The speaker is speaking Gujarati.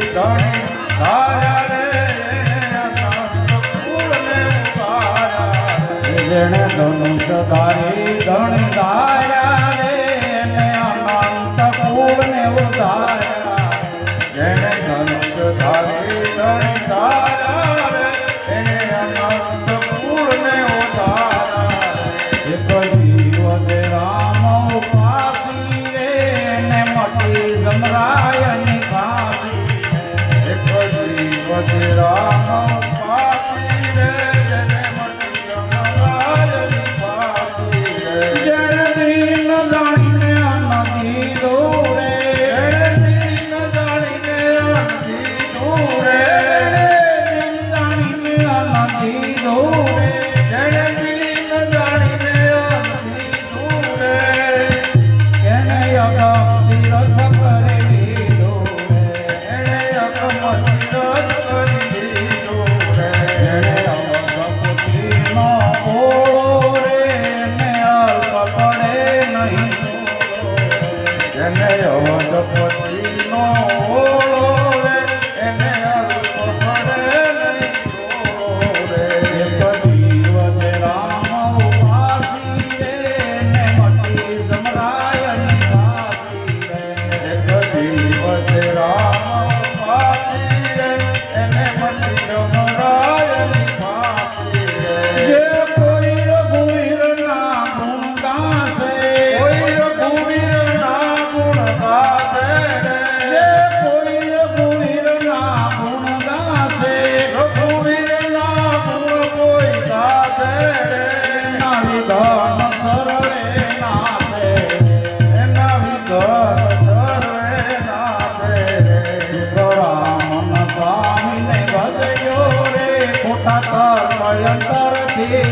ધણી ધાર્યા રે કૂળને ઉતાર્યા જેણે ધનુષ ધારી ધણી ધાર્યા રે એને અનંત કૂળને ઉતાર્યા જેણે ધનુષ ધારી ધણી ધાર્યા રે એને અનંત કૂળને ઉતાર્યા એક જીવ દે રામ ઉપાસી રે ને મટી જમરાયની ફાંસી એક જીવ દે રામ ઉપાસી રે જેને મટી જમરાયની ફાંસી જેણે દીન જાણીને અન્ન દીધું રે જેણે દીન જાણીને અન્ન દીધું રે દીન જાણીને અન્ન દીધું રે જેણે દીન જાણીને અન્ન દીધું રે એને અગમ તીરથ કરી દીધું રે એને અગમ તીરથ કરી દીધું રે એને અવધપતિનો ઓળો રે એને અલ્પ પડે નહીં જેને અવધપતિનો ઓળો રે એને અલ્પ પડે નહીં રે એક જીવ દે રામ ઉપાસી રે એને મટી જમરાયની ફાંસી રે એક જીવ દે રામ ઉપાસી રે એને મટી જમરાયની ફાંસી રે જે કોઈ રઘુવીર ના ગુણ ગાશે કોઈ રઘુવીર ના ગુણ ગાશે જે કોઈ રઘુવીર ના ગુણ ગાશે રઘુવીર ના ગુણ કોઈ ગાશે એના વિધાન સર્વે નાશે એના વિધાન સર્વે નાશે રામન સ્વામીને ભજયો રે ખોટા તર અંતરથી